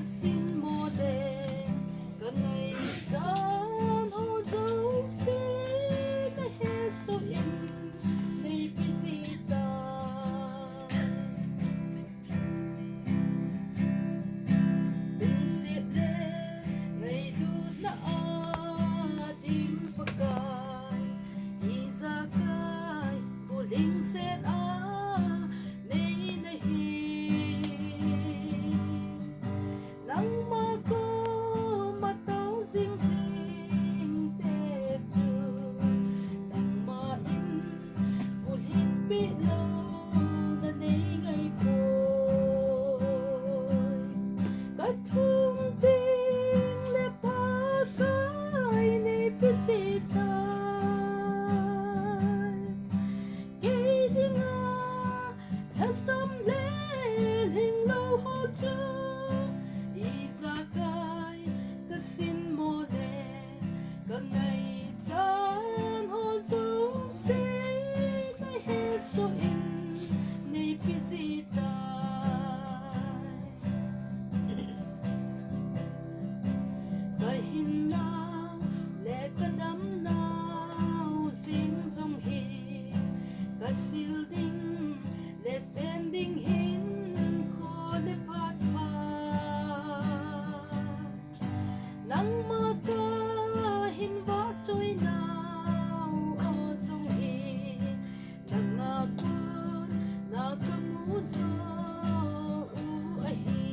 xin mô đề cần ngày gian ô dấu xin hết số in này visita đừng xiết lên ngày đút na tim pakai izakai huling set nắng mơ cô mà tao riêng riêng tê chu nắng mơ in buồn hít bị lâu đã đây ngày bồi các thông tin lẽ ba cái này biết gì ta cái đi ngờ theo sớm lên hình lâu hồ chưa izakai ka xin mô đề ka ngày gian hồ dung xin nay hết số in nay visita ka hin nào lệ ka đắm nào xin dòng hi ka sil ding lệ chen ding hin khô lệ phát nắng mơ ca hin vã trôi nào ô sông hi nắng ngà cuốn na ca mu gió u ai hi